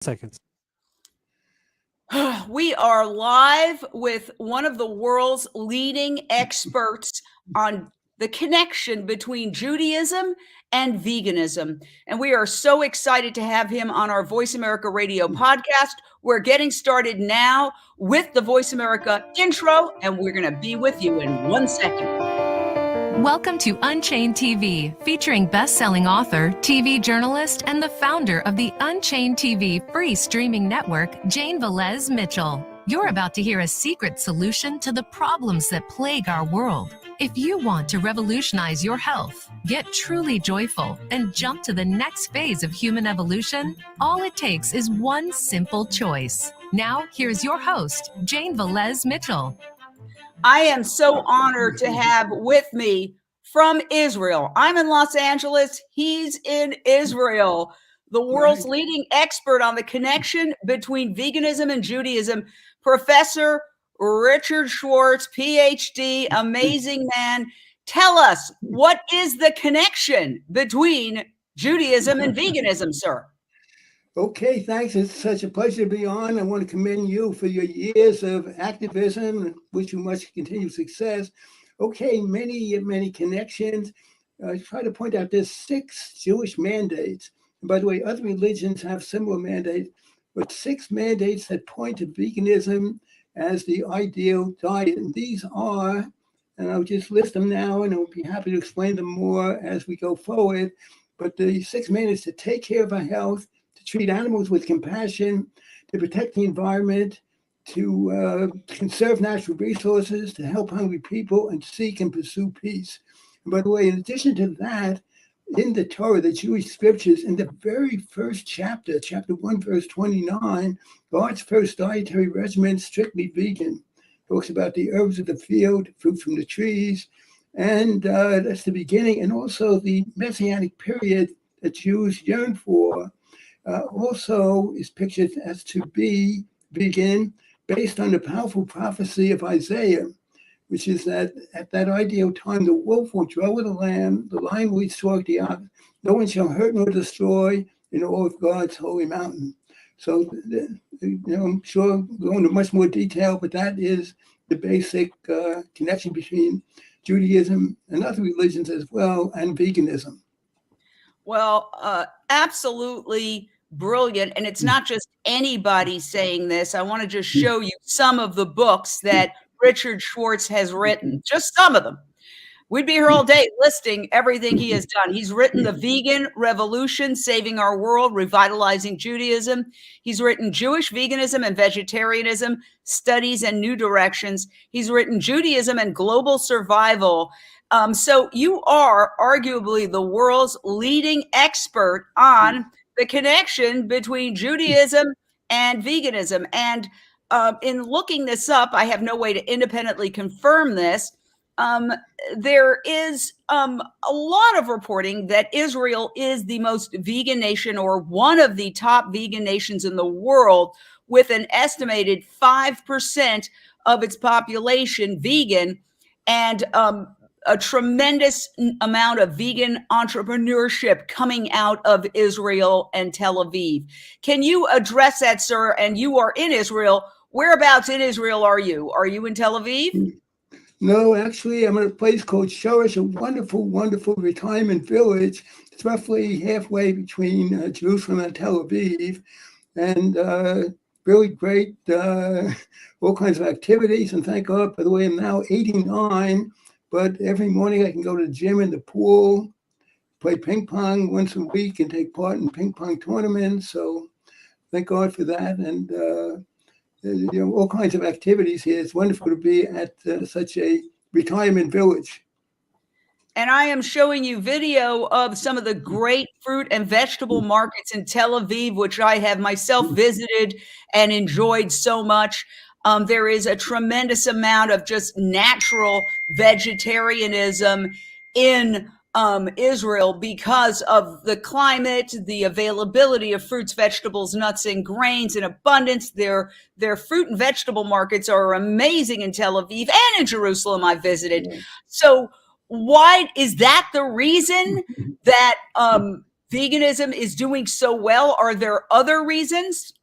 Seconds. We are live with one of the world's leading experts on the connection between Judaism and veganism. And we are so excited to have him on our Voice America Radio podcast. We're getting started now with the Voice America intro, and we're going to be with you in 1 second. Welcome to Unchained TV, featuring best-selling author, TV journalist, and the founder of the Unchained TV free streaming network, Jane Velez Mitchell. You're about to hear a secret solution to the problems that plague our world. If you want to revolutionize your health, get truly joyful, and jump to the next phase of human evolution, all it takes is one simple choice. Now, here's your host, Jane Velez Mitchell. I am so honored to have with me from Israel. I'm in Los Angeles. He's in Israel, the world's leading expert on the connection between veganism and Judaism, Professor Richard Schwartz, Ph.D., amazing man. Tell us, what is the connection between Judaism and veganism, sir? Okay, thanks. It's such a pleasure to be on. I want to commend you for your years of activism and wish you much continued success. Okay, many connections. I try to point out there's 6 Jewish mandates. And by the way, other religions have similar mandates, but 6 mandates that point to veganism as the ideal diet. And these are, and I'll just list them now, and I'll be happy to explain them more as we go forward. But the 6 mandates to take care of our health, to treat animals with compassion, to protect the environment, to conserve natural resources, to help hungry people, and seek and pursue peace. And by the way, in addition to that, in the Torah, the Jewish scriptures, in the very first chapter, chapter 1, verse 29, God's first dietary regimen, strictly vegan, talks about the herbs of the field, fruit from the trees, and that's the beginning, and also the Messianic period that Jews yearn for. Also is pictured as to be vegan based on the powerful prophecy of Isaiah, which is that at that ideal time, the wolf will dwell with the lamb, the lion will stalk the ox, no one shall hurt nor destroy in all of God's holy mountain. So, I'm sure we'll go into much more detail, but that is the basic connection between Judaism and other religions as well, and veganism. Well, absolutely brilliant. And it's not just anybody saying this. I want to just show you some of the books that Richard Schwartz has written, just some of them. We'd be here all day listing everything he has done. He's written The Vegan Revolution, Saving Our World, Revitalizing Judaism. He's written Jewish Veganism and Vegetarianism, Studies and New Directions. He's written Judaism and Global Survival. So you are arguably the world's leading expert on the connection between Judaism and veganism. And in looking this up, I have no way to independently confirm this. There is a lot of reporting that Israel is the most vegan nation, or one of the top vegan nations in the world, with an estimated 5% of its population vegan, and a tremendous amount of vegan entrepreneurship coming out of Israel and Tel Aviv. Can you address that, sir? And you are in Israel. Whereabouts in Israel are you? Are you in Tel Aviv? No, actually, I'm in a place called Shorish, a wonderful retirement village. It's roughly halfway between Jerusalem and Tel Aviv, and really great, all kinds of activities. And thank God, by the way, I'm now 89, but every morning I can go to the gym and the pool, play ping pong once a week, and take part in ping pong tournaments. So thank God for that. And all kinds of activities here. It's wonderful to be at such a retirement village. And I am showing you video of some of the great fruit and vegetable markets in Tel Aviv, which I have myself visited and enjoyed so much. There is a tremendous amount of just natural vegetarianism in Israel because of the climate, the availability of fruits, vegetables, nuts, and grains in abundance. Their fruit and vegetable markets are amazing in Tel Aviv and in Jerusalem I visited. So why is that the reason that veganism is doing so well? Are there other reasons?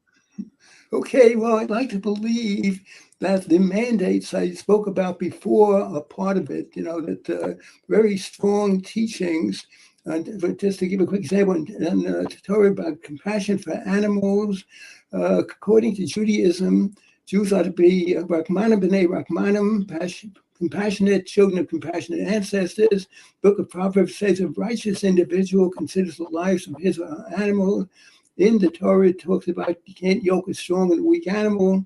Okay, well, I'd like to believe that the mandates I spoke about before are part of it, that very strong teachings. But just to give a quick example, in the Torah about compassion for animals, according to Judaism, Jews are to be Rachmanim b'nei Rachmanim, compassionate children of compassionate ancestors. Book of Proverbs says a righteous individual considers the lives of his or her animal. In the Torah, it talks about you can't yoke a strong and weak animal,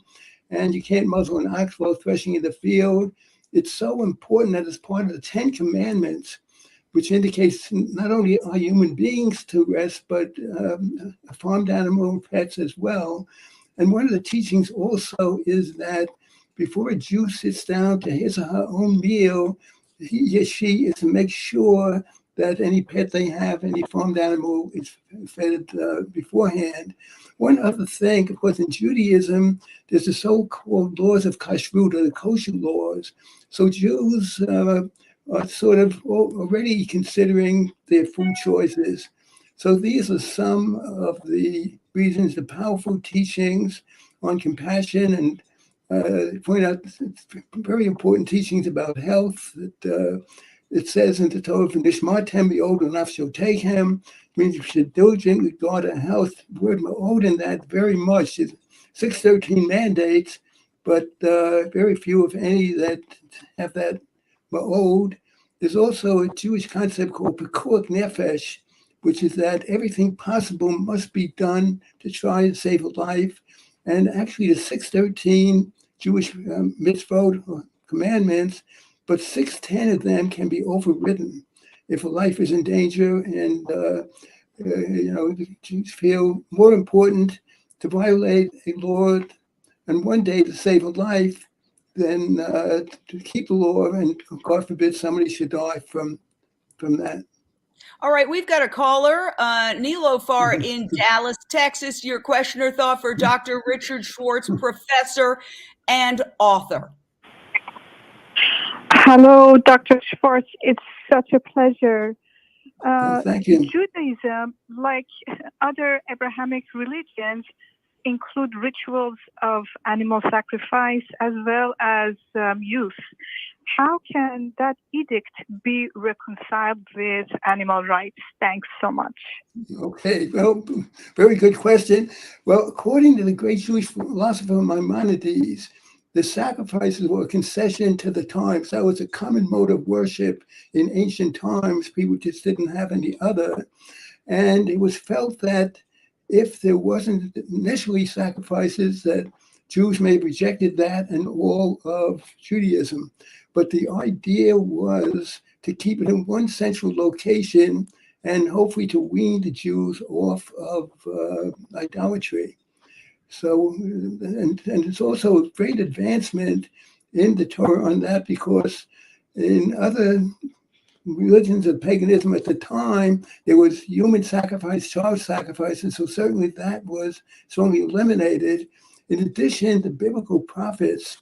and you can't muzzle an ox while threshing in the field. It's so important that it's part of the 10 Commandments, which indicates not only are human beings to rest, but farmed animal pets as well. And one of the teachings also is that before a Jew sits down to his or her own meal, he or she is to make sure that any pet they have, any farmed animal, is fed beforehand. One other thing, of course, in Judaism, there's the so-called laws of kashrut, or the kosher laws. So Jews are sort of already considering their food choices. So these are some of the reasons, the powerful teachings on compassion, and point out very important teachings about health that it says in the Torah, "Nishmatem be'od nafsho teichem," means you should diligently guard our health. The word ma'od in that very much is 613 mandates, but very few, if any, that have that ma'od. There's also a Jewish concept called pikuach nefesh, which is that everything possible must be done to try and save a life. And actually, the 613 Jewish mitzvot, or commandments, but 610 of them can be overridden if a life is in danger, and Jews feel more important to violate a law and one day to save a life than to keep the law, and God forbid somebody should die from that. All right, we've got a caller, Nilofar in Dallas, Texas. Your question or thought for Dr. Richard Schwartz, professor and author. Hello, Dr. Schwartz. It's such a pleasure. Thank you. Judaism, like other Abrahamic religions, include rituals of animal sacrifice as well as use. How can that edict be reconciled with animal rights? Thanks so much. Okay, well, very good question. Well, according to the great Jewish philosopher Maimonides, the sacrifices were a concession to the times. That was a common mode of worship in ancient times. People just didn't have any other. And it was felt that if there wasn't initially sacrifices, that Jews may have rejected that and all of Judaism. But the idea was to keep it in one central location and hopefully to wean the Jews off of idolatry. So, and it's also a great advancement in the Torah on that, because in other religions of paganism at the time, there was human sacrifice, child sacrifice, and so certainly that was strongly eliminated. In addition, the biblical prophets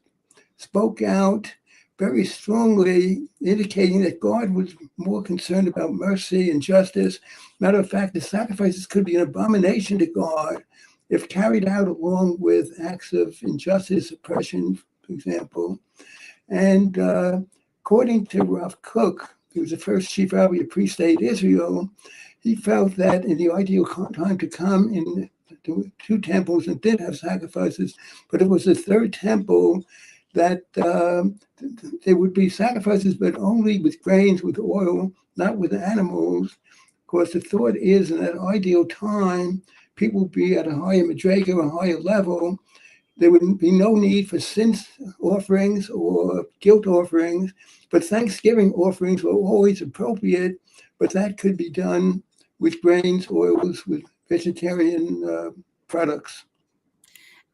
spoke out very strongly, indicating that God was more concerned about mercy and justice. Matter of fact, the sacrifices could be an abomination to God if carried out along with acts of injustice, oppression, for example. And according to Rav Kook, who was the first chief rabbi of pre-state Israel, he felt that in the ideal time to come, in the two temples that did have sacrifices, but it was the third temple that there would be sacrifices, but only with grains, with oil, not with animals. Of course, the thought is in that ideal time, people would be at a higher madrega, a higher level. There would be no need for sin offerings or guilt offerings, but Thanksgiving offerings were always appropriate, but that could be done with grains, oils, with vegetarian products.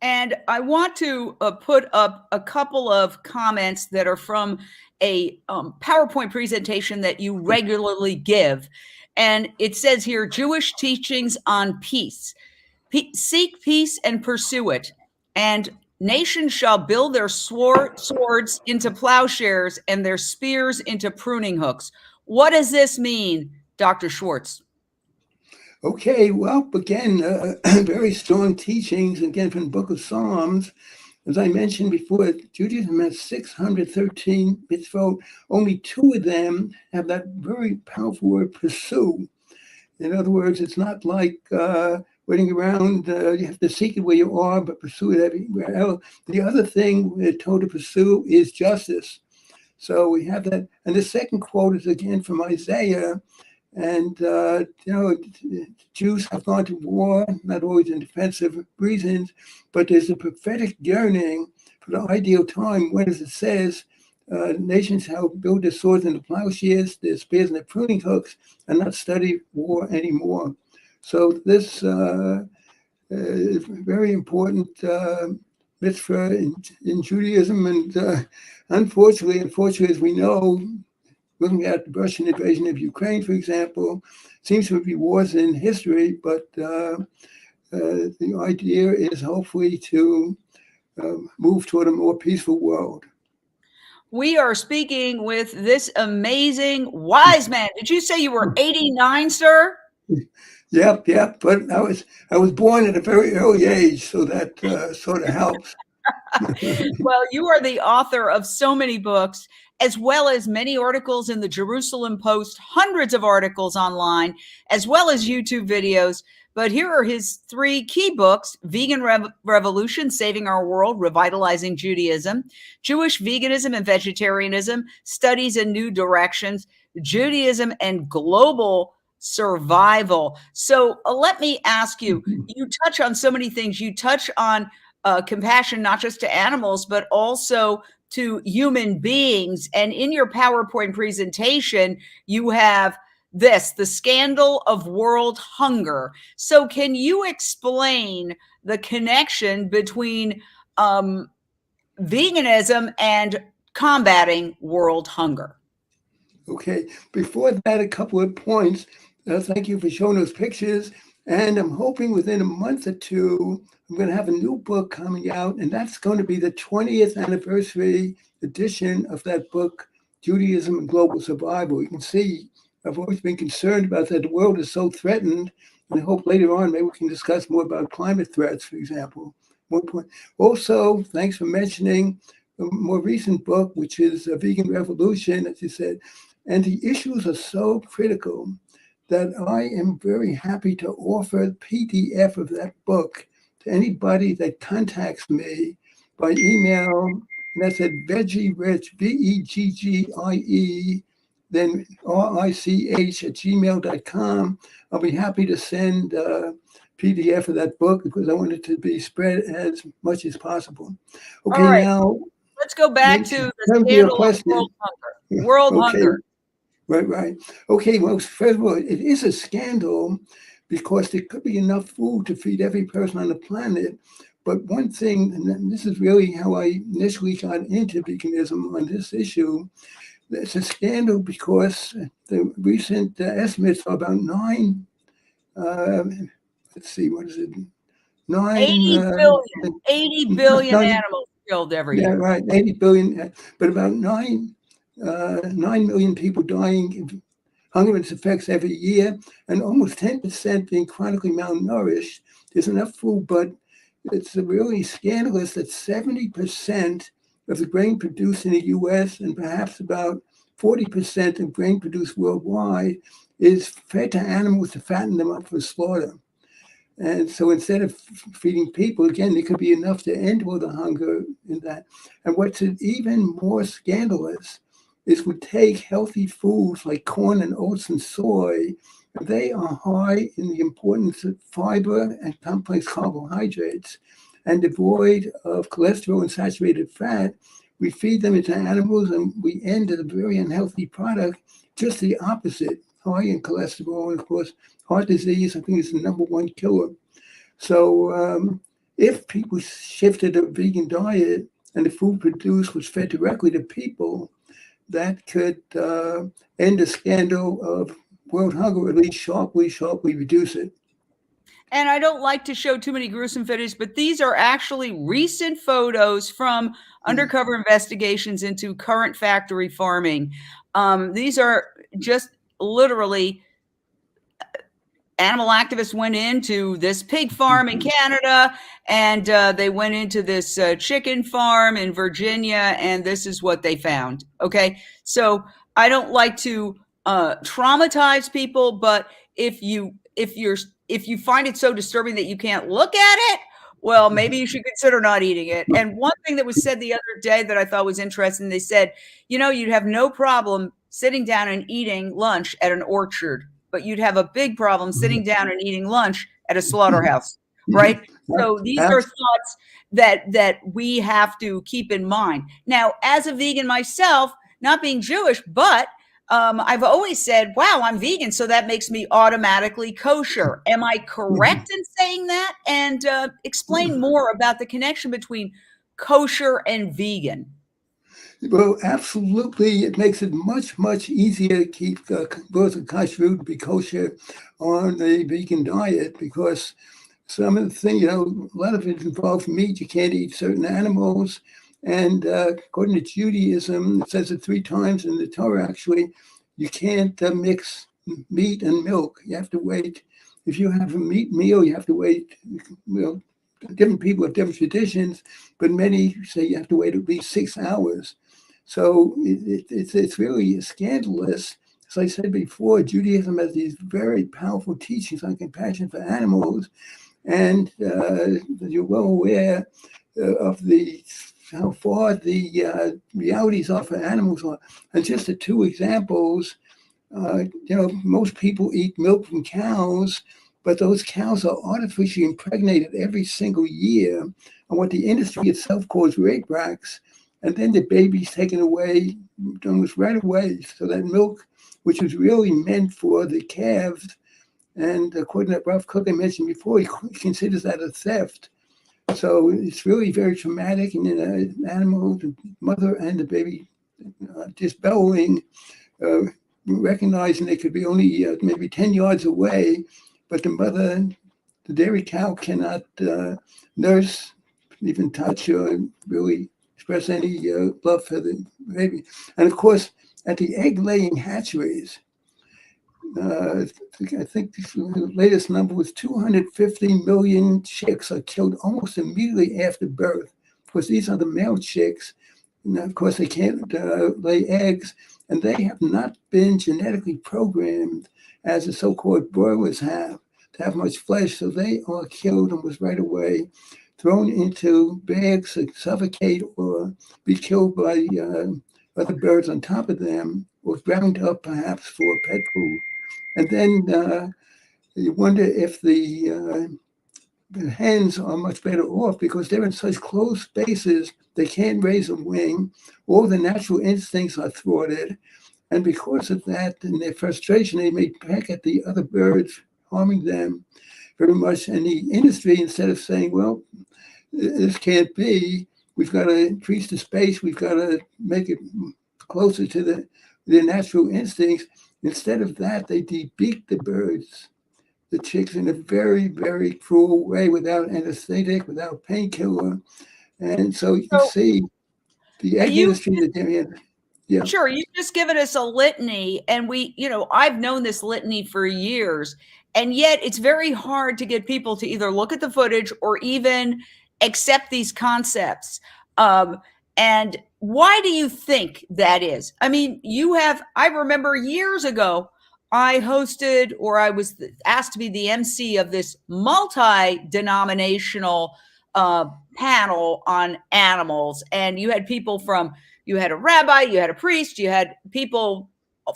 And I want to put up a couple of comments that are from a PowerPoint presentation that you regularly give. And it says here, Jewish teachings on peace. Seek peace and pursue it. And nations shall build their swords into plowshares and their spears into pruning hooks. What does this mean, Dr. Schwartz? Okay, well, again, very strong teachings, again, from the book of Psalms. As I mentioned before, Judaism has 613 mitzvot. Only 2 of them have that very powerful word, pursue. In other words, it's not like waiting around, you have to seek it where you are, but pursue it everywhere else. The other thing we're told to pursue is justice. So we have that. And the second quote is again from Isaiah. And, Jews have gone to war, not always in defensive reasons, but there's a prophetic yearning for the ideal time when, as it says, nations shall build their swords into plowshares, their spears and their pruning hooks, and not study war anymore. So this is very important mitzvah in Judaism. And unfortunately, as we know, looking at the Russian invasion of Ukraine, for example, seems to be wars in history, but the idea is hopefully to move toward a more peaceful world. We are speaking with this amazing wise man. Did you say you were 89, sir? Yep. But I was born at a very early age, so that sort of helps. Well, you are the author of so many books, as well as many articles in the Jerusalem Post, hundreds of articles online, as well as YouTube videos. But here are his 3 key books: Vegan Revolution, Saving Our World, Revitalizing Judaism; Jewish Veganism and Vegetarianism, Studies in New Directions; Judaism and Global Survival. So let me ask you, you touch on so many things. You touch on compassion, not just to animals, but also to human beings. And in your PowerPoint presentation, you have this, the scandal of world hunger. So can you explain the connection between veganism and combating world hunger? Okay, before that, a couple of points. Thank you for showing those pictures. And I'm hoping within a month or 2, I'm going to have a new book coming out, and that's going to be the 20th anniversary edition of that book, Judaism and Global Survival. You can see I've always been concerned about that. The world is so threatened, and I hope later on maybe we can discuss more about climate threats, for example. One point. Also, thanks for mentioning a more recent book, which is Vegan Revolution, as you said. And the issues are so critical that I am very happy to offer the PDF of that book to anybody that contacts me by email. And that's at VeggieRich, VEGGIE, then RICH@gmail.com. I'll be happy to send a PDF of that book because I want it to be spread as much as possible. Okay, All right. now Let's go back to the come to your scandal of question. world hunger. World Okay. hunger. Right. Okay, well, first of all, it is a scandal because there could be enough food to feed every person on the planet. But one thing, and this is really how I initially got into veganism on this issue, it's a scandal because the recent estimates are about 9, let's see, what is it? 80 billion nine- animals killed every yeah, year. right, 80 billion, but about 9 million people dying of hunger effects every year, and almost 10% being chronically malnourished. There's enough food, but it's really scandalous that 70% of the grain produced in the US and perhaps about 40% of grain produced worldwide is fed to animals to fatten them up for slaughter. And so instead of feeding people, again, there could be enough to end all the hunger in that. And what's even more scandalous is we take healthy foods like corn and oats and soy. They are high in the importance of fiber and complex carbohydrates and devoid of cholesterol and saturated fat. We feed them into animals and we end at a very unhealthy product, just the opposite, high in cholesterol. And of course, heart disease, I think, is the #1 killer. So if people shifted to a vegan diet and the food produced was fed directly to people, that could end the scandal of world hunger, or at least sharply reduce it. And I don't like to show too many gruesome photos, but these are actually recent photos from undercover investigations into current factory farming. These are just literally animal activists went into this pig farm in Canada, and they went into this chicken farm in Virginia, and this is what they found. Okay, so I don't like to traumatize people, but if you find it so disturbing that you can't look at it, well, maybe you should consider not eating it. And one thing that was said the other day that I thought was interesting, they said, you'd have no problem sitting down and eating lunch at an orchard, but you'd have a big problem sitting down and eating lunch at a slaughterhouse, right? So these are thoughts that we have to keep in mind. Now, as a vegan myself, not being Jewish, but I've always said, wow, I'm vegan, so that makes me automatically kosher. Am I correct in saying that? And explain more about the connection between kosher and vegan. Well, absolutely. It makes it much, much easier to keep both the kashrut and be kosher on a vegan diet, because some of the things, a lot of it involves meat. You can't eat certain animals. And according to Judaism, it says it 3 times in the Torah, actually, you can't mix meat and milk. You have to wait. If you have a meat meal, you have to wait. Different people have different traditions, but many say you have to wait at least 6 hours. So it's really scandalous. As I said before, Judaism has these very powerful teachings on compassion for animals. And you're well aware of how far the realities are for animals are. And just the 2 examples, most people eat milk from cows, but those cows are artificially impregnated every single year on what the industry itself calls rape racks. And then the baby's taken away almost right away. So that milk, which was really meant for the calves, and according to Ralph Cook I mentioned before, he considers that a theft. So it's really very traumatic. And then an animal, the mother and the baby just bellowing, recognizing they could be only maybe 10 yards away, but the mother, the dairy cow, cannot nurse, even touch, or really express any love for the baby. And of course, at the egg-laying hatcheries, I think the latest number was 250 million chicks are killed almost immediately after birth. Of course, these are the male chicks. And of course, they can't lay eggs, and they have not been genetically programmed as the so-called broilers have to have much flesh. So they are killed almost right away, thrown into bags to suffocate or be killed by other birds on top of them, or ground up perhaps for pet food. And then you wonder if the hens are much better off, because they're in such close spaces, they can't raise a wing. All the natural instincts are thwarted. And because of that, in their frustration, they may peck at the other birds, harming them very much. And the industry, instead of saying, well, this can't be, we've got to increase the space, we've got to make it closer to their natural instincts, instead of that, they debeak the birds, the chicks, in a very, very cruel way, without anesthetic, without painkiller. And so you can see the egg industry that they're in. Yeah. Sure, you've just given us a litany, and I've known this litany for years, and yet it's very hard to get people to either look at the footage or even accept these concepts. And why do you think that is? I mean, I remember years ago, I hosted, or I was asked to be the MC of this multi-denominational panel on animals. And you had people you had a rabbi, you had a priest, you had people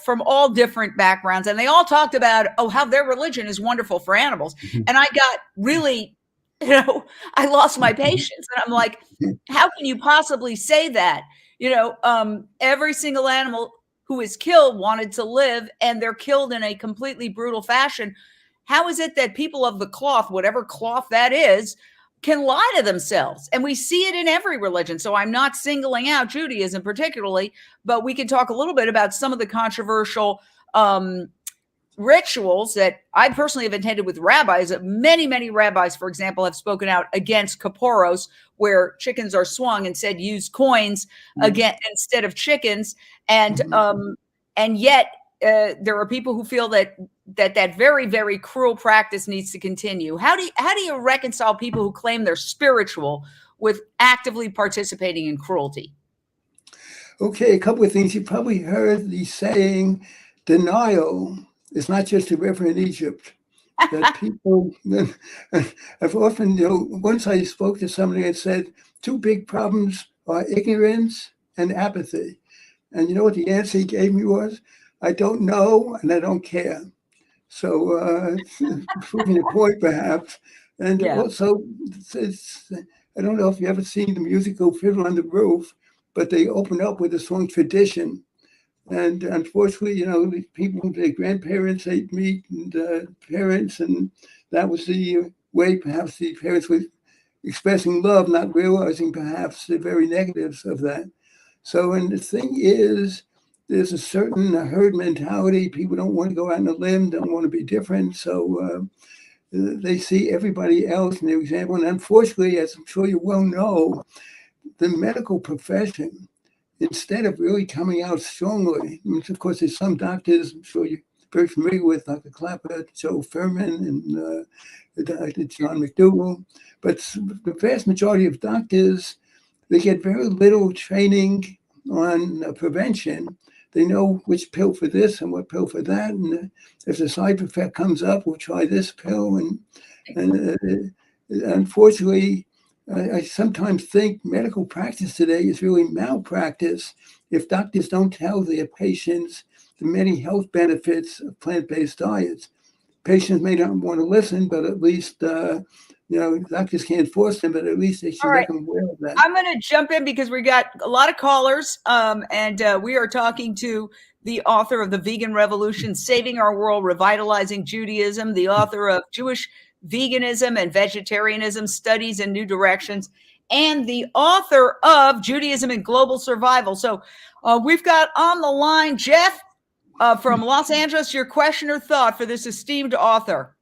from all different backgrounds, and they all talked about, how their religion is wonderful for animals. And I got really, I lost my patience, and I'm like, how can you possibly say that? Every single animal who is killed wanted to live, and they're killed in a completely brutal fashion. How is it that people of the cloth, whatever cloth that is, can lie to themselves? And we see it in every religion. So I'm not singling out Judaism particularly, but we can talk a little bit about some of the controversial rituals that I personally have attended with rabbis. Many, many rabbis, for example, have spoken out against kaporos, where chickens are swung and said use coins again instead of chickens. And yet there are people who feel that that very, very cruel practice needs to continue. How do you reconcile people who claim they're spiritual with actively participating in cruelty? Okay, a couple of things. You probably heard the saying, denial is not just a river in Egypt. That people, I've often, once I spoke to somebody and said, two big problems are ignorance and apathy. And you know what the answer he gave me was? I don't know and I don't care. So proving the point perhaps. And also, I don't know if you've ever seen the musical Fiddler on the Roof, but they open up with the song Tradition. And unfortunately, the people, their grandparents, they'd meet, and parents, and that was the way perhaps the parents were expressing love, not realizing perhaps the very negatives of that. So, and the thing is, there's a certain herd mentality. People don't want to go out on a limb, don't want to be different. So they see everybody else in their example. And unfortunately, as I'm sure you well know, the medical profession, instead of really coming out strongly, of course, there's some doctors, I'm sure you're very familiar with, Dr. Clapper, Joe Furman, and Dr. John McDougall, but the vast majority of doctors, they get very little training on prevention. They know which pill for this and what pill for that, and if the side effect comes up, we'll try this pill. And unfortunately, I sometimes think medical practice today is really malpractice if doctors don't tell their patients the many health benefits of plant-based diets. Patients may not want to listen, but at least, doctors can't force them, but at least they should make them aware of that. I'm going to jump in because we got a lot of callers, and we are talking to the author of The Vegan Revolution, Saving Our World, Revitalizing Judaism, the author of Jewish Veganism and Vegetarianism, Studies in New Directions, and the author of Judaism and Global Survival. So we've got on the line Jeff from Los Angeles. Your question or thought for this esteemed author?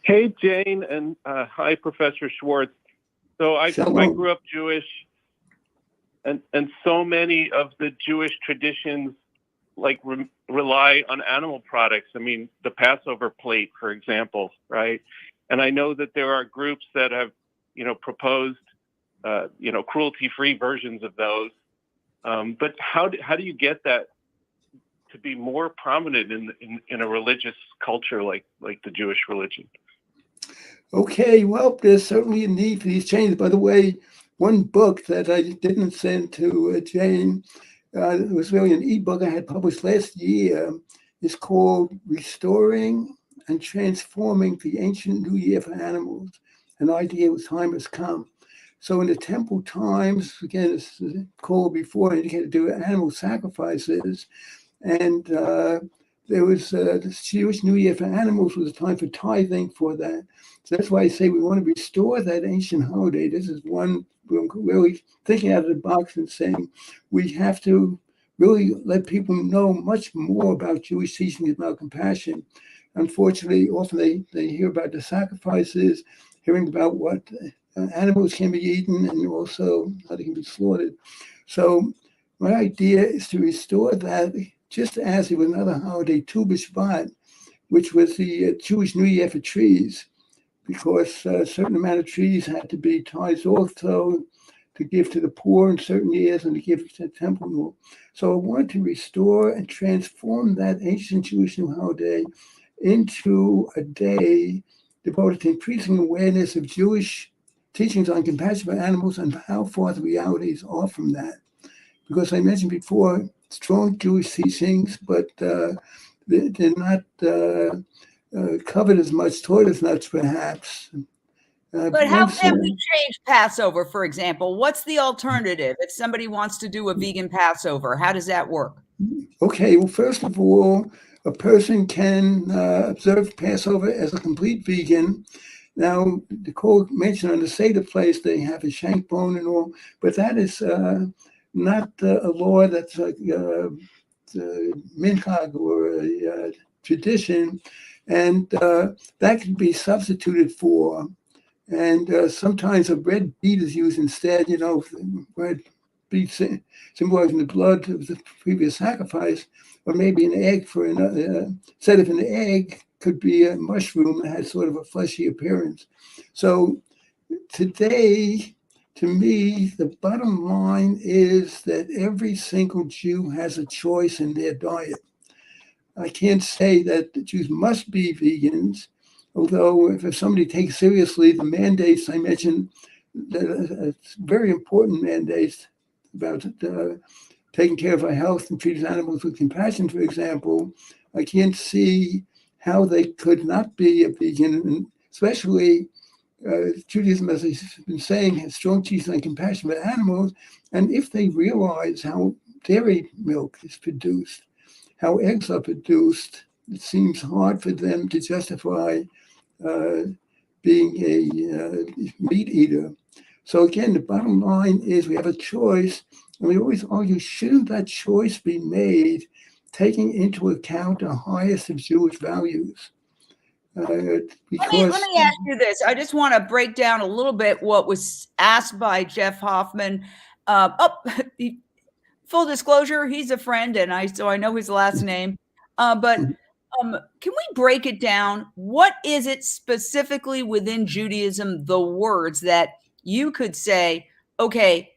Hey, Jane, and hi, Professor Schwartz. So I grew up Jewish, and so many of the Jewish traditions rely on animal products. I mean, the Passover plate, for example, right? And I know that there are groups that have, proposed, cruelty-free versions of those. But how do you get that to be more prominent in a religious culture like the Jewish religion? Okay, well, there's certainly a need for these changes. By the way, one book that I didn't send to Jane, it was really an ebook I had published last year, is called Restoring and Transforming the Ancient New Year for Animals, an idea whose time has come. So in the temple times, again, it's called before, you had to do animal sacrifices, and there was this Jewish New Year for animals was a time for tithing for that. So that's why I say we want to restore that ancient holiday. This is one we're really thinking out of the box and saying we have to really let people know much more about Jewish teachings about compassion. Unfortunately, often they hear about the sacrifices, hearing about what animals can be eaten and also how they can be slaughtered. So my idea is to restore that, just as it was another holiday, Tu B'Shvat, which was the Jewish New Year for trees, because a certain amount of trees had to be tithed also to give to the poor in certain years and to give to the temple. So I wanted to restore and transform that ancient Jewish New Holiday into a day devoted to increasing awareness of Jewish teachings on compassion for animals and how far the realities are from that. Because I mentioned before, strong Jewish teachings, but they're not covered as much, taught as much, perhaps. But how can we change Passover, for example? What's the alternative if somebody wants to do a vegan Passover? How does that work? Okay, well, first of all, a person can observe Passover as a complete vegan. Now, the code mentioned on the Seder place, they have a shank bone and all, but that is not a law that's like minhag or a tradition, and that can be substituted for. And sometimes a red beet is used instead, red be symbolizing the blood of the previous sacrifice, or maybe an egg for another. Instead of an egg, could be a mushroom that has sort of a fleshy appearance. So today, to me, the bottom line is that every single Jew has a choice in their diet. I can't say that the Jews must be vegans, although if somebody takes seriously the mandates I mentioned, it's very important mandates about taking care of our health and treating animals with compassion, for example, I can't see how they could not be a vegan, and especially Judaism, as I've been saying, has strong teachings on compassion for animals. And if they realize how dairy milk is produced, how eggs are produced, it seems hard for them to justify being a meat eater. So again, the bottom line is we have a choice, and we always argue, shouldn't that choice be made taking into account the highest of Jewish values? Because let me ask you this. I just want to break down a little bit what was asked by Jeff Hoffman. Full disclosure, he's a friend, and I know his last name. But can we break it down? What is it specifically within Judaism, the words that you could say, okay,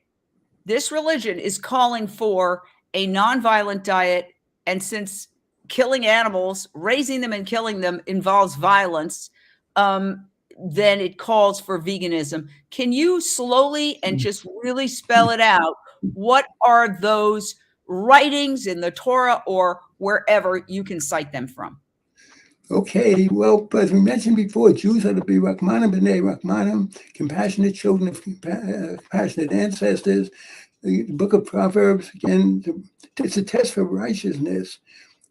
this religion is calling for a nonviolent diet, and since killing animals, raising them and killing them involves violence, then it calls for veganism. Can you slowly and just really spell it out? What are those writings in the Torah or wherever you can cite them from? Okay, well, as we mentioned before, Jews are to be Rachmanim b'nei Rachmanim, compassionate children of compassionate ancestors. The book of Proverbs, again, it's a test for righteousness.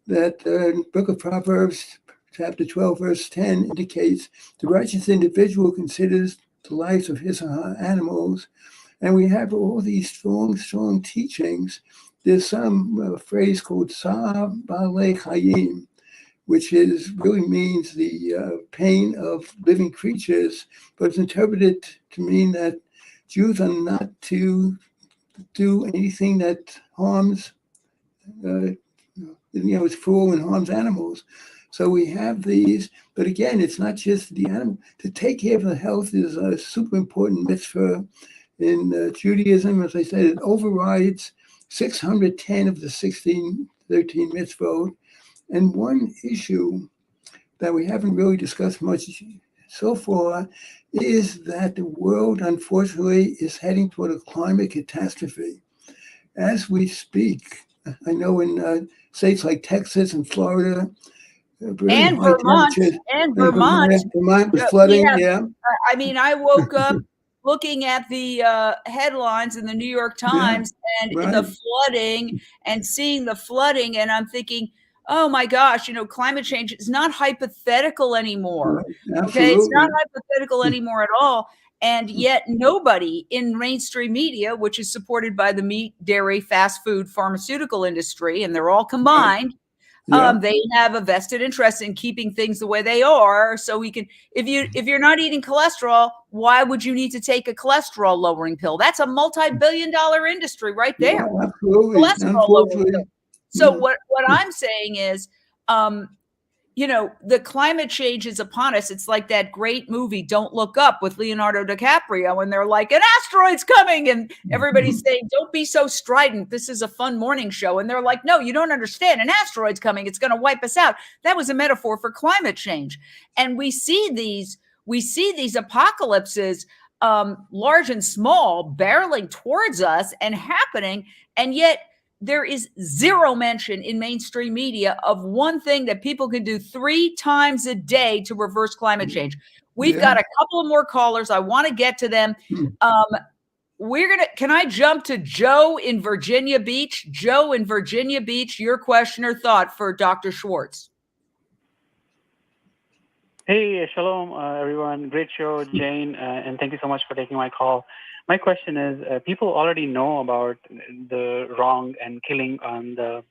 That book of Proverbs, chapter 12, verse 10, indicates the righteous individual considers the lives of his or her animals. And we have all these strong teachings. There's some phrase called Sa'ar Ba'alei Chayim, which really means the pain of living creatures, but it's interpreted to mean that Jews are not to do anything that harms, it's cruel and harms animals. So we have these, but again, it's not just the animal. To take care of the health is a super important mitzvah in Judaism. As I said, it overrides 610 of the 1613 mitzvot. And one issue that we haven't really discussed much so far is that the world, unfortunately, is heading toward a climate catastrophe. As we speak, I know in states like Texas and Florida, and Vermont, Vermont was flooding. Yeah. I mean, I woke up looking at the headlines in the New York Times and the flooding and seeing the flooding, and I'm thinking, oh my gosh, climate change is not hypothetical anymore. Okay, it's not hypothetical anymore at all. And yet nobody in mainstream media, which is supported by the meat, dairy, fast food, pharmaceutical industry, and they're all combined, they have a vested interest in keeping things the way they are. So we can, if you're not eating cholesterol, why would you need to take a cholesterol lowering pill? That's a multi-billion-dollar industry right there. Yeah, absolutely. Cholesterol lowering pill. So what I'm saying is, the climate change is upon us. It's like that great movie, Don't Look Up, with Leonardo DiCaprio, and they're like, an asteroid's coming, and everybody's saying, don't be so strident. This is a fun morning show. And they're like, no, you don't understand. An asteroid's coming. It's going to wipe us out. That was a metaphor for climate change. And we see these apocalypses, large and small, barreling towards us and happening, and yet there is zero mention in mainstream media of one thing that people can do 3 times a day to reverse climate change. We've got a couple of more callers. I want to get to them. Can I jump to Joe in Virginia Beach? Joe in Virginia Beach, your question or thought for Dr. Schwartz. Hey, shalom, everyone. Great show, Jane, and thank you so much for taking my call. My question is, people already know about the wrong and killing on the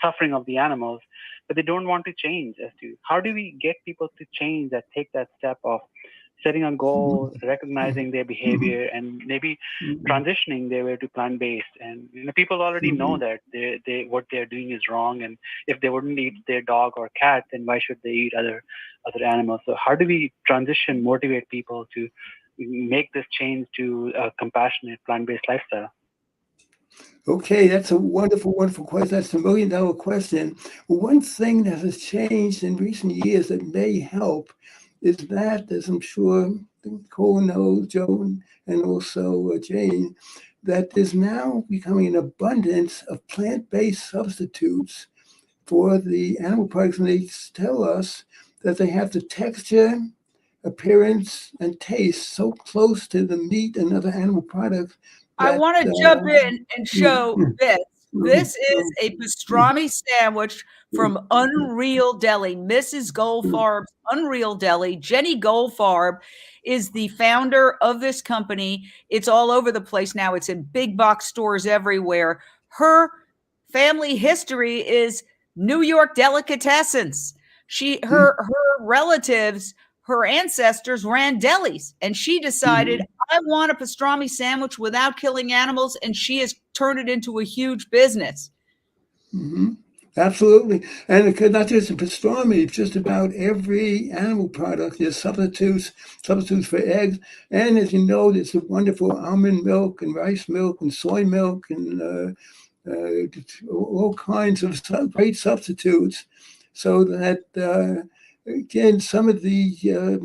suffering of the animals, but they don't want to change. As to how do we get people to change, that take that step of setting a goal, recognizing their behavior, and maybe transitioning their way to plant-based. And people already know that they what they're doing is wrong, and if they wouldn't eat their dog or cat, then why should they eat other animals? So how do we motivate people to make this change to a compassionate plant-based lifestyle? Okay, that's a wonderful, wonderful question. That's $1 million question. One thing that has changed in recent years that may help is that, as I'm sure Cole knows, Joe, and also Jane, that there's now becoming an abundance of plant-based substitutes for the animal products, and they tell us that they have the texture, appearance, and taste so close to the meat and other animal products. I want to jump in and show this. This is a pastrami sandwich from Unreal Deli, Mrs. Goldfarb's Unreal Deli. Jenny Goldfarb is the founder of this company. It's all over the place now. It's in big box stores everywhere. Her family history is New York delicatessens. Her relatives, her ancestors ran delis, and she decided, I want a pastrami sandwich without killing animals, and she has turned it into a huge business. Absolutely. And it could not just in pastrami, it's just about every animal product. There's substitutes for eggs. And as you know, there's the wonderful almond milk and rice milk and soy milk and all kinds of great substitutes. So that, again, some of the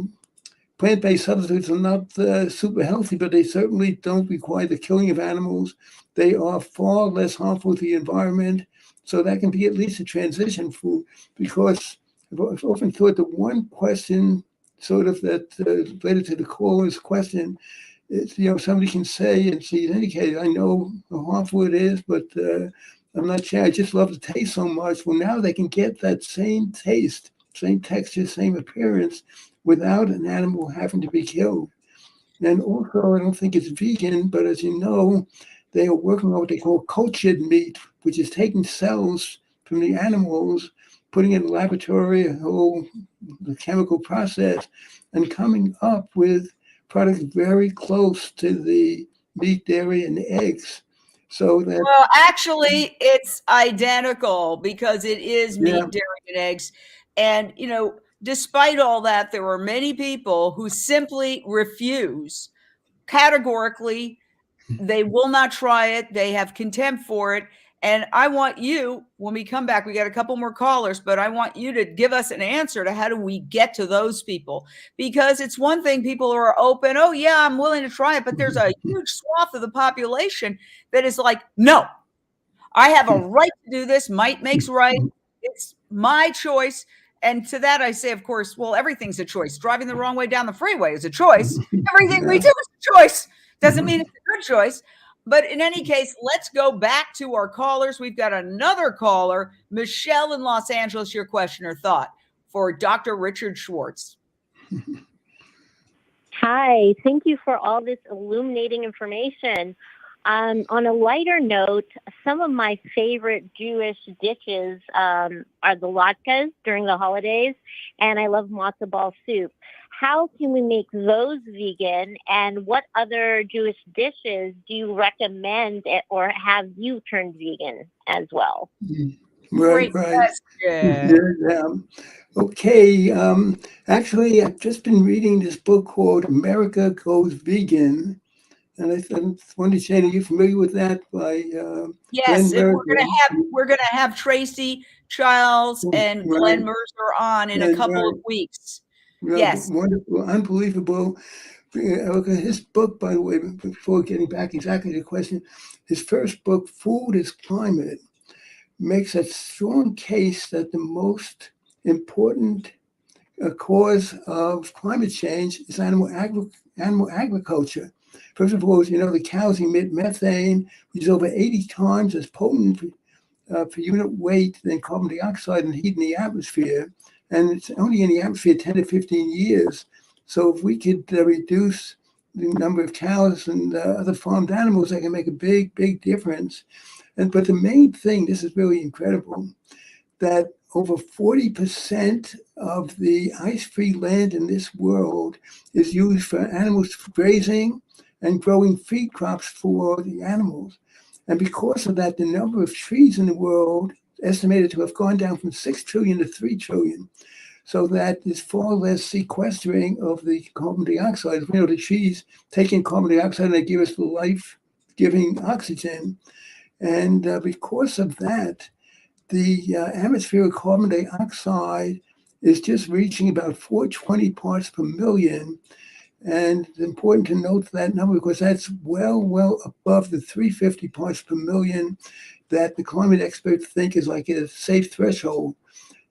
plant-based substitutes are not super healthy, but they certainly don't require the killing of animals. They are far less harmful to the environment. So that can be at least a transition food, because I've often thought the one question sort of that related to the caller's question is, somebody can say, and she's indicated, I know how harmful it is, but I'm not sure. I just love the taste so much. Well, now they can get that same taste, same texture, same appearance without an animal having to be killed. And also, I don't think it's vegan, but as you know, they are working on what they call cultured meat, which is taking cells from the animals, putting it in a laboratory, the chemical process, and coming up with products very close to the meat, dairy, and eggs. So that, well, actually, it's identical because it is meat, dairy, and eggs. And, despite all that, there are many people who simply refuse categorically. They will not try it. They have contempt for it. And I want you, when we come back, we got a couple more callers, but I want you to give us an answer to how do we get to those people? Because it's one thing, people are open. Oh, yeah, I'm willing to try it. But there's a huge swath of the population that is like, no, I have a right to do this. Might makes right. It's my choice. And to that, I say, of course, well, everything's a choice. Driving the wrong way down the freeway is a choice. Everything we do is a choice. Doesn't mean it's a good choice. But in any case, let's go back to our callers. We've got another caller, Michelle in Los Angeles. Your question or thought for Dr. Richard Schwartz. Hi, thank you for all this illuminating information. On a lighter note, some of my favorite Jewish dishes are the latkes during the holidays, and I love matzo ball soup. How can we make those vegan, and what other Jewish dishes do you recommend or have you turned vegan as well? Right. Okay. Actually, I've just been reading this book called America Goes Vegan. And I wondered, Shane, are you familiar with that? By yes, we're gonna have Tracy Childs and Glenn Mercer on in a couple of weeks. Yes, wonderful, unbelievable. His book, by the way, before getting back exactly to the question, his first book, Food is Climate, makes a strong case that the most important cause of climate change is animal agriculture. First of all, the cows emit methane, which is over 80 times as potent per unit weight than carbon dioxide and heat in the atmosphere. And it's only in the atmosphere 10 to 15 years. So if we could reduce the number of cows and other farmed animals, that can make a big, big difference. But the main thing, this is really incredible, that over 40% of the ice-free land in this world is used for animals grazing and growing feed crops for the animals. And because of that, the number of trees in the world estimated to have gone down from 6 trillion to 3 trillion. So that is far less sequestering of the carbon dioxide. You know, the trees taking carbon dioxide and they give us the life-giving oxygen. And because of that, the atmospheric carbon dioxide is just reaching about 420 parts per million. And it's important to note that number because that's well above the 350 parts per million that the climate experts think is like a safe threshold.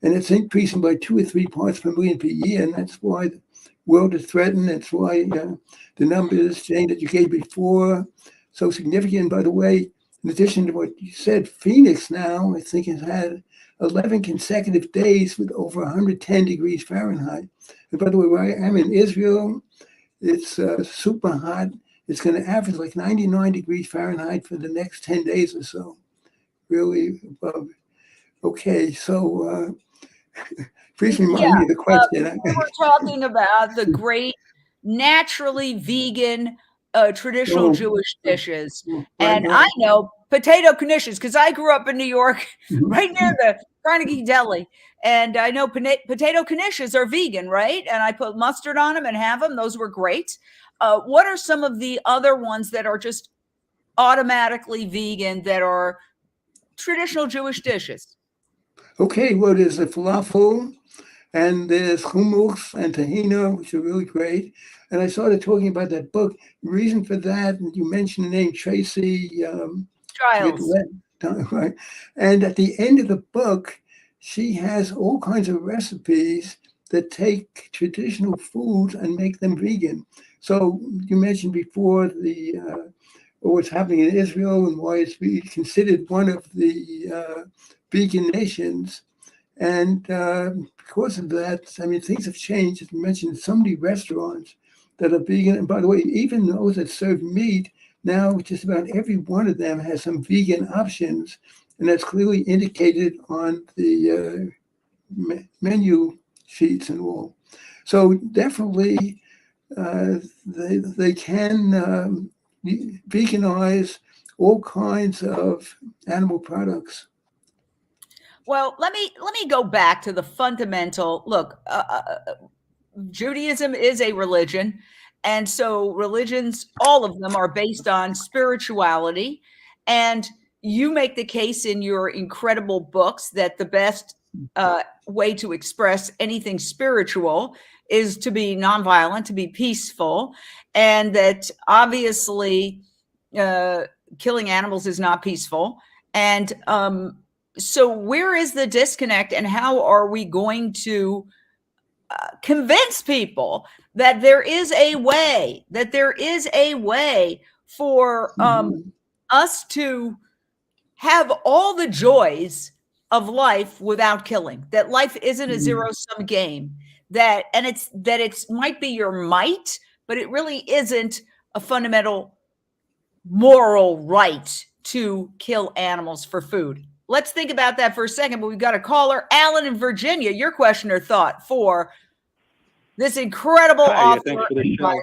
And it's increasing by 2 or 3 parts per million per year. And that's why the world is threatened. That's why the numbers, Jane, that you gave before, so significant. By the way, in addition to what you said, Phoenix now, I think, has had 11 consecutive days with over 110 degrees Fahrenheit. And by the way, where I am in Israel, it's super hot. It's going to average like 99 degrees Fahrenheit for the next 10 days or so. Really above. Okay, so please remind me of the question. We're talking about the great naturally vegan traditional Jewish dishes. And I know potato knishes because I grew up in New York, right near the Carnegie Deli. And I know potato knishes are vegan, right? And I put mustard on them and have them. Those were great. What are some of the other ones that are just automatically vegan that are traditional Jewish dishes? Okay, well, there's the falafel, and there's hummus and tahina, which are really great. And I started talking about that book. The reason for that, you mentioned the name Tracy Childs. Right? And at the end of the book, she has all kinds of recipes that take traditional foods and make them vegan. So you mentioned before what's happening in Israel and why it's considered one of the vegan nations. And because of that, I mean, things have changed. As you mentioned, so many restaurants that are vegan. And by the way, even those that serve meat, now just about every one of them has some vegan options. And that's clearly indicated on the menu sheets and all. So definitely they can veganize all kinds of animal products. Well, let me go back to the fundamental. Look, Judaism is a religion, and so religions, all of them, are based on spirituality. And you make the case in your incredible books that the best way to express anything spiritual is to be nonviolent, to be peaceful, and that obviously killing animals is not peaceful. And so where is the disconnect, and how are we going to convince people that there is a way, for us to have all the joys of life without killing, that life isn't a zero-sum game, that it's might be your might, but it really isn't a fundamental moral right to kill animals for food. Let's think about that for a second, but we've got a caller. Alan in Virginia, your question or thought for this incredible author. Thanks for the show.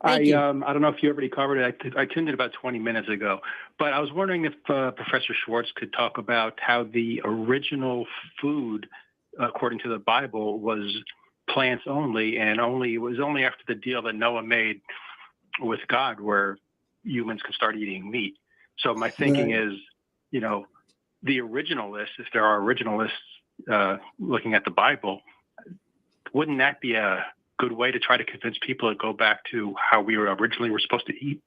Thank you. I don't know if you already covered it. I tuned in about 20 minutes ago, but I was wondering if Professor Schwartz could talk about how the original food, according to the Bible, was plants only, and it was only after the deal that Noah made with God where humans could start eating meat. So my thinking is, the originalists, if there are originalists looking at the Bible, wouldn't that be a good way to try to convince people to go back to how we originally were supposed to eat?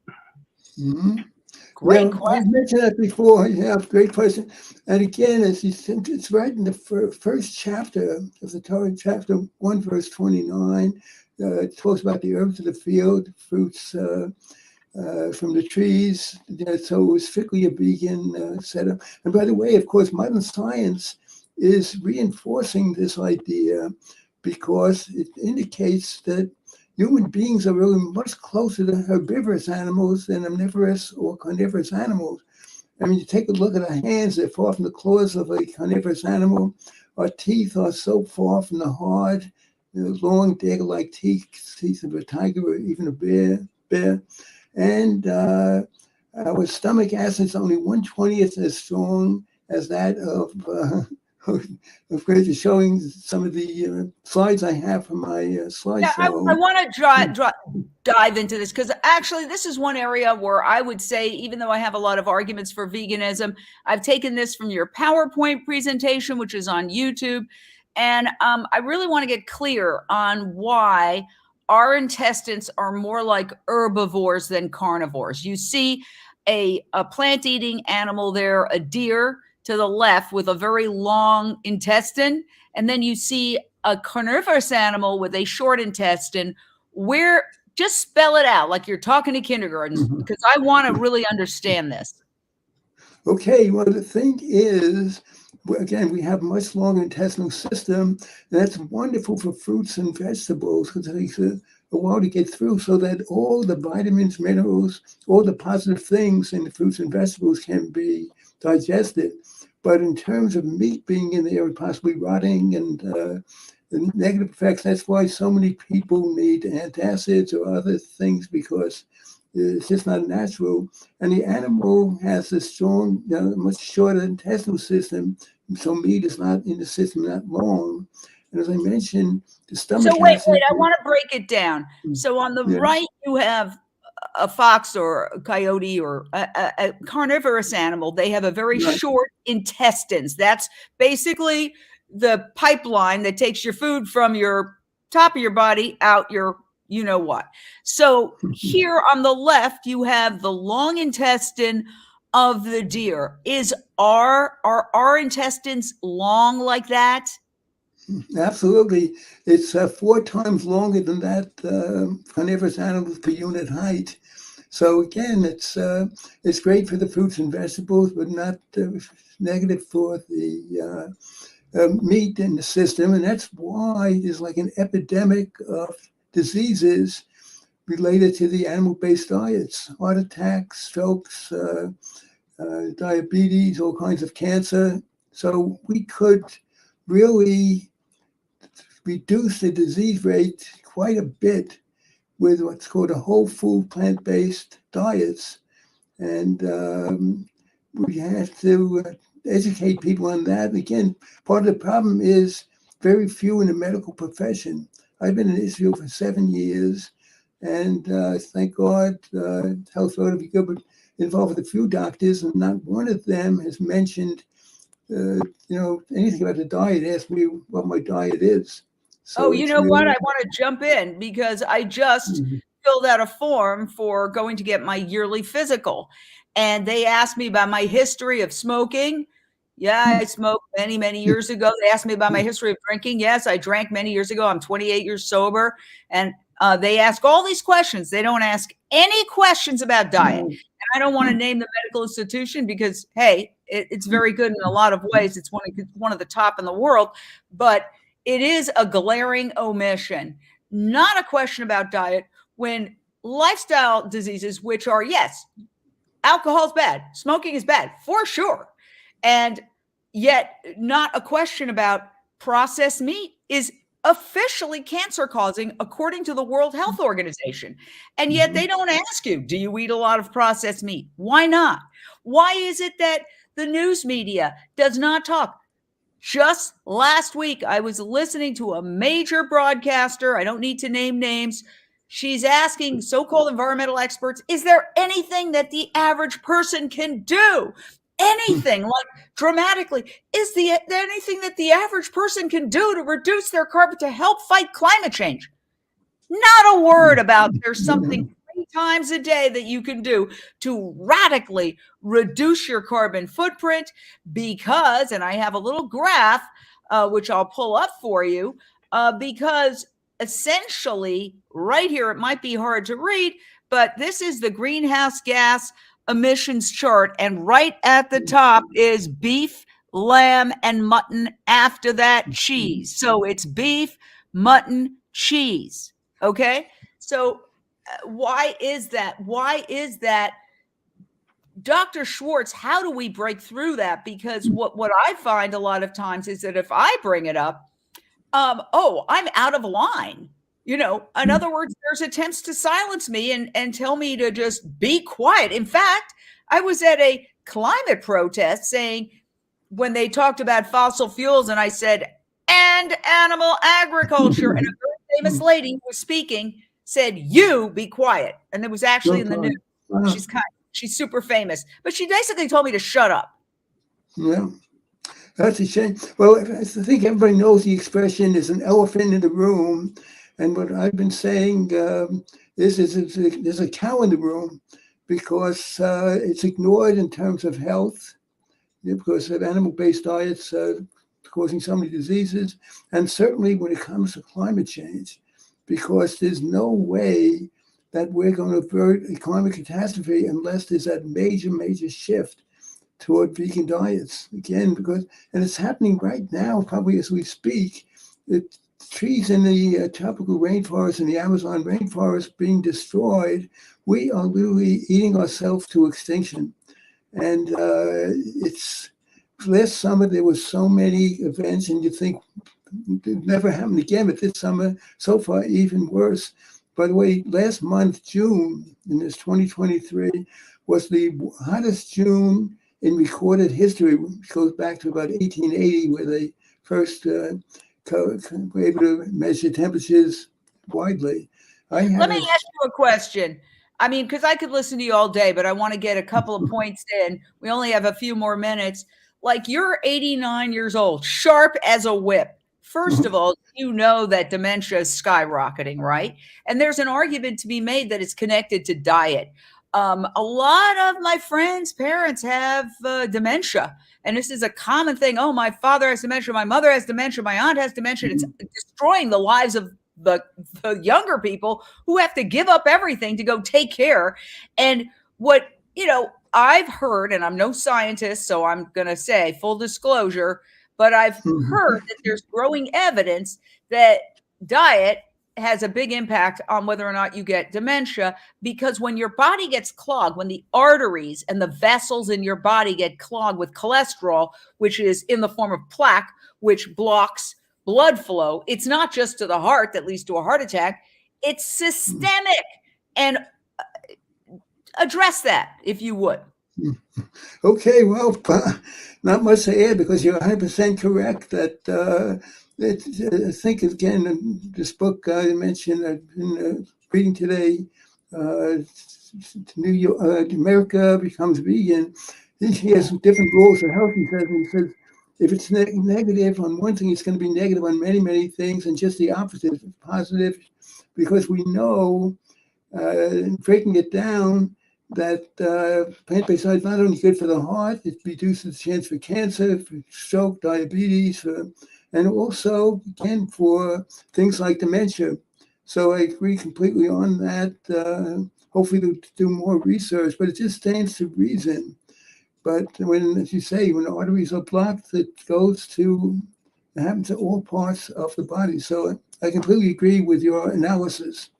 Great question. I mentioned that before. Yeah, great question. And again, as you said, it's right in the first chapter of the Torah, chapter 1, verse 29. It talks about the herbs of the field, fruits from the trees. So it was strictly a vegan setup. And by the way, of course, modern science is reinforcing this idea because it indicates that human beings are really much closer to herbivorous animals than omnivorous or carnivorous animals. I mean, you take a look at our hands, they're far from the claws of a carnivorous animal. Our teeth are so far from the hard, long, dagger-like teeth of a tiger or even a bear. And our stomach acid is only 1/20th as strong as that of course, showing some of the slides I have from my slideshow. Yeah, I want to dive into this because actually this is one area where I would say, even though I have a lot of arguments for veganism, I've taken this from your PowerPoint presentation, which is on YouTube. And I really want to get clear on why our intestines are more like herbivores than carnivores. You see a plant-eating animal there, a deer to the left with a very long intestine, and then you see a carnivorous animal with a short intestine. Where, just spell it out like you're talking to kindergartens, because I want to really understand this. Okay, well, the thing is, again, we have a much longer intestinal system. That's wonderful for fruits and vegetables because it takes a while to get through, so that all the vitamins, minerals, all the positive things in the fruits and vegetables can be digested. But in terms of meat being in there and possibly rotting and the negative effects, that's why so many people need antacids or other things, because it's just not natural. And the animal has a strong, much shorter intestinal system, so meat is not in the system that long. And as I mentioned, the stomach. So wait, I want to break it down. So on the right, you have a fox or a coyote or a carnivorous animal. They have a very short intestines. That's basically the pipeline that takes your food from your top of your body out your you know what. So here on the left, you have the long intestine of the deer. Are our intestines long like that? Absolutely. It's 4 times longer than that carnivorous animals per unit height. So again, it's great for the fruits and vegetables, but not negative for the meat in the system. And that's why there's like an epidemic of diseases related to the animal-based diets: heart attacks, strokes, diabetes, all kinds of cancer. So we could really reduce the disease rate quite a bit with what's called a whole food plant-based diets. And we have to educate people on that. Again, part of the problem is very few in the medical profession. I've been in Israel for 7 years, and thank God, health relatively good, but involved with a few doctors, and not one of them has mentioned anything about the diet. Asked me what my diet is. So you know what? I want to jump in because I just filled out a form for going to get my yearly physical. And they asked me about my history of smoking. Yeah, I smoked many, many years ago. They asked me about my history of drinking. Yes, I drank many years ago. I'm 28 years sober. And they ask all these questions. They don't ask any questions about diet. And I don't want to name the medical institution because, hey, it's very good in a lot of ways. It's one of the top in the world. But it is a glaring omission, not a question about diet, when lifestyle diseases, which are, yes, alcohol is bad, smoking is bad, for sure. And yet not a question about processed meat is officially cancer causing, according to the World Health Organization. And yet they don't ask you, do you eat a lot of processed meat? Why not? Why is it that the news media does not talk? Just last week, I was listening to a major broadcaster. I don't need to name names. She's asking so-called environmental experts, is there anything that the average person can do? Anything, like dramatically, is there anything that the average person can do to reduce their carbon to help fight climate change? Not a word about there's something 3 times a day that you can do to radically reduce your carbon footprint, because, and I have a little graph, which I'll pull up for you, because essentially right here, it might be hard to read, but this is the greenhouse gas emissions chart. And right at the top is beef, lamb, and mutton. After that, cheese. So it's beef, mutton, cheese. Okay. So why is that? Why is that Dr. Schwartz, how do we break through that? Because what I find a lot of times is that if I bring it up, I'm out of line. In other words, there's attempts to silence me and tell me to just be quiet. In fact, I was at a climate protest saying, when they talked about fossil fuels, and I said, and animal agriculture, and a very famous lady who was speaking said, "You be quiet." And it was actually in the news. Wow. She's super famous, but she basically told me to shut up. Yeah, that's a shame. Well, I think everybody knows the expression "there's an elephant in the room," and what I've been saying is there's a cow in the room because it's ignored in terms of health, because of animal-based diets causing so many diseases, and certainly when it comes to climate change, because there's no way that we're going to avert a climate catastrophe unless there's that major shift toward vegan diets. Again, and it's happening right now, probably as we speak. The trees in the tropical rainforest and the Amazon rainforest being destroyed. We are literally eating ourselves to extinction. And it's last summer, there was so many events, and you think it never happened again, but this summer, so far, even worse. By the way, last month, June, in this 2023, was the hottest June in recorded history. It goes back to about 1880, where they first were able to measure temperatures widely. Let me ask you a question. I mean, because I could listen to you all day, but I want to get a couple of points in. We only have a few more minutes. Like, you're 89 years old, sharp as a whip. First of all, you know that dementia is skyrocketing, right? And there's an argument to be made that it's connected to diet. A lot of my friends' parents have dementia, and this is a common thing. Oh, my father has dementia, my mother has dementia, my aunt has dementia. It's destroying the lives of the younger people who have to give up everything to go take care. And what, I've heard, and I'm no scientist, so I'm going to say full disclosure, but I've heard that there's growing evidence that diet has a big impact on whether or not you get dementia, because when your body gets clogged, when the arteries and the vessels in your body get clogged with cholesterol, which is in the form of plaque, which blocks blood flow, it's not just to the heart that leads to a heart attack, it's systemic. And address that, if you would. Okay, well, not much to add, because you're 100% correct that I think, again, in this book I mentioned, I've been reading today, New York, America Becomes Vegan. He has some different rules for health, he says, if it's negative on one thing, it's going to be negative on many things, and just the opposite, positive, because we know, breaking it down, that plant-based diet is not only good for the heart, it reduces the chance for cancer, for stroke, diabetes, and also, again, for things like dementia. So I agree completely on that. Hopefully they'll do more research, but it just stands to reason. But when, as you say, when the arteries are blocked, it happens to all parts of the body. So I completely agree with your analysis.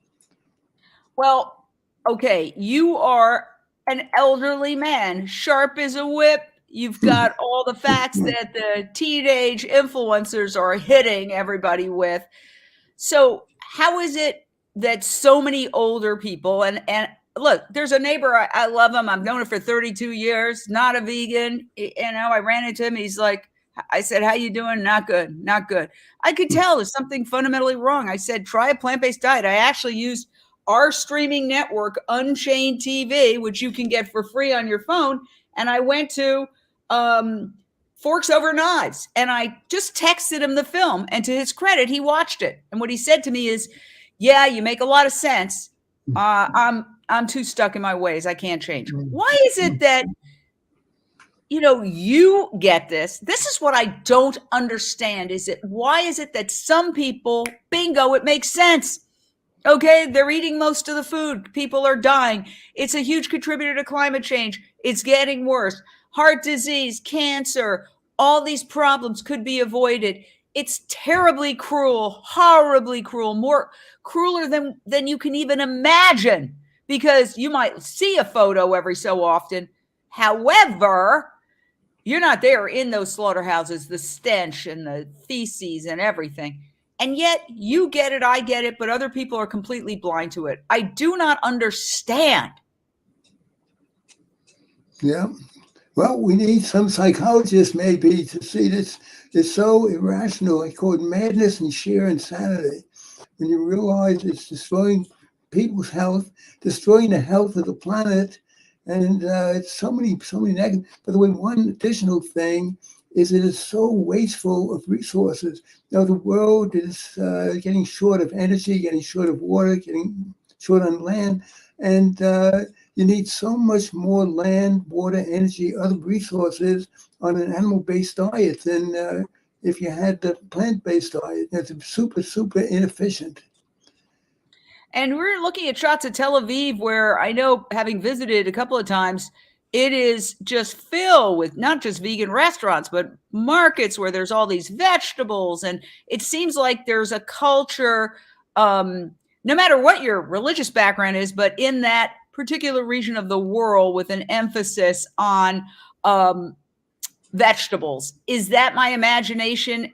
Well, okay, you are an elderly man, sharp as a whip. You've got all the facts that the teenage influencers are hitting everybody with. So how is it that so many older people, and look, there's a neighbor, I love him. I've known him for 32 years, not a vegan. I ran into him. He's like, I said, "How you doing?" "Not good, not good." I could tell there's something fundamentally wrong. I said, "Try a plant-based diet." I actually used our streaming network, UnchainedTV, which you can get for free on your phone. And I went to Forks Over Knives, and I just texted him the film. And to his credit, he watched it. And what he said to me is, "Yeah, you make a lot of sense. I'm too stuck in my ways. I can't change." Why is it that, you get this? This is what I don't understand. Why is it that some people, bingo, it makes sense. Okay, they're eating most of the food. People are dying. It's a huge contributor to climate change. It's getting worse. Heart disease, cancer, all these problems could be avoided. It's terribly cruel, horribly cruel, more crueler than you can even imagine, because you might see a photo every so often. However, you're not there in those slaughterhouses, the stench and the feces and everything. And yet you get it, I get it, but other people are completely blind to it. I do not understand. Yeah. Well, we need some psychologists maybe to see this. It's so irrational. I call it madness and sheer insanity. When you realize it's destroying people's health, destroying the health of the planet, and it's so many negative. By the way, one additional thing is it is so wasteful of resources. Now the world is getting short of energy, getting short of water, getting short on land, and you need so much more land, water, energy, other resources on an animal-based diet than if you had the plant-based diet. It's super inefficient. And we're looking at shots of Tel Aviv where I know, having visited a couple of times, it is just filled with not just vegan restaurants, but markets where there's all these vegetables. And it seems like there's a culture, no matter what your religious background is, but in that particular region of the world with an emphasis on vegetables. Is that my imagination?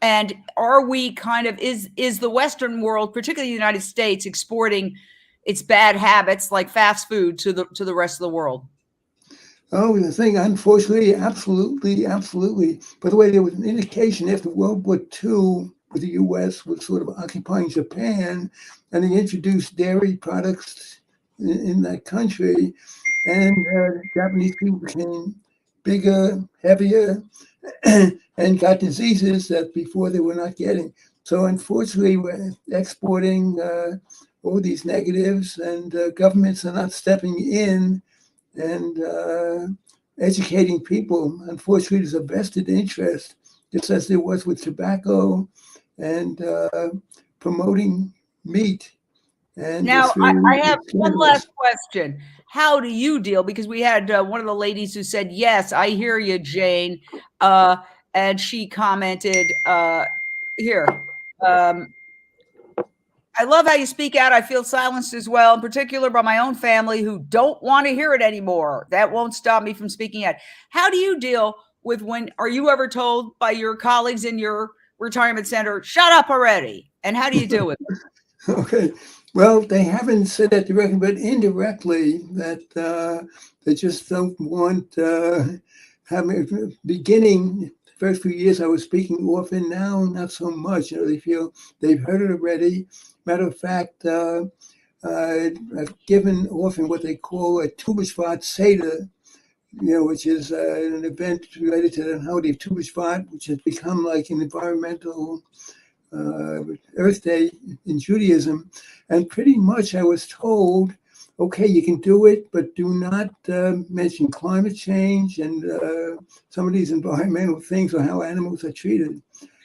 And are we kind of, is the Western world, particularly the United States, exporting its bad habits like fast food to the rest of the world? Oh, the thing, unfortunately, absolutely. By the way, there was an indication after World War II, where the U.S. was sort of occupying Japan, and they introduced dairy products in that country, and Japanese people became bigger, heavier, and got diseases that before they were not getting. So unfortunately, we're exporting all these negatives, and governments are not stepping in and educating people. Unfortunately, there's a vested interest, just as there was with tobacco and promoting meat. And now, I have one last question. How do you deal? Because we had one of the ladies who said, yes, I hear you, Jane. And she commented here. I love how you speak out. I feel silenced as well, in particular by my own family who don't want to hear it anymore. That won't stop me from speaking out. How do you deal with are you ever told by your colleagues in your retirement center, shut up already? And how do you deal with it? Okay. Well, they haven't said that directly, but indirectly that they just don't want having beginning. The first few years I was speaking often, now not so much. They feel they've heard it already. Matter of fact, I've given often what they call a Tu B'Shvat Seder, which is an event related to the holiday of Tu B'Shvat, which has become like an environmental Earth Day in Judaism. And pretty much I was told, okay, you can do it, but do not mention climate change and some of these environmental things or how animals are treated.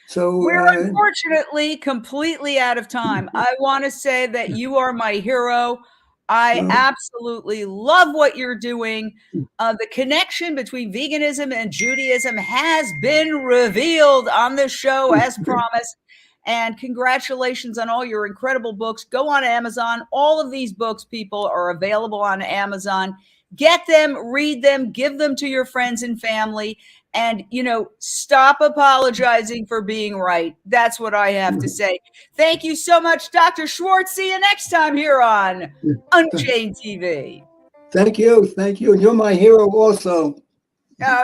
So we're unfortunately completely out of time. I want to say that you are my hero. I absolutely love what you're doing. The connection between veganism and Judaism has been revealed on this show as promised. And congratulations on all your incredible books. Go on Amazon. All of these books, people, are available on Amazon. Get them, read them, give them to your friends and family. And, stop apologizing for being right. That's what I have to say. Thank you so much, Dr. Schwartz. See you next time here on Unchained TV. Thank you. And you're my hero also.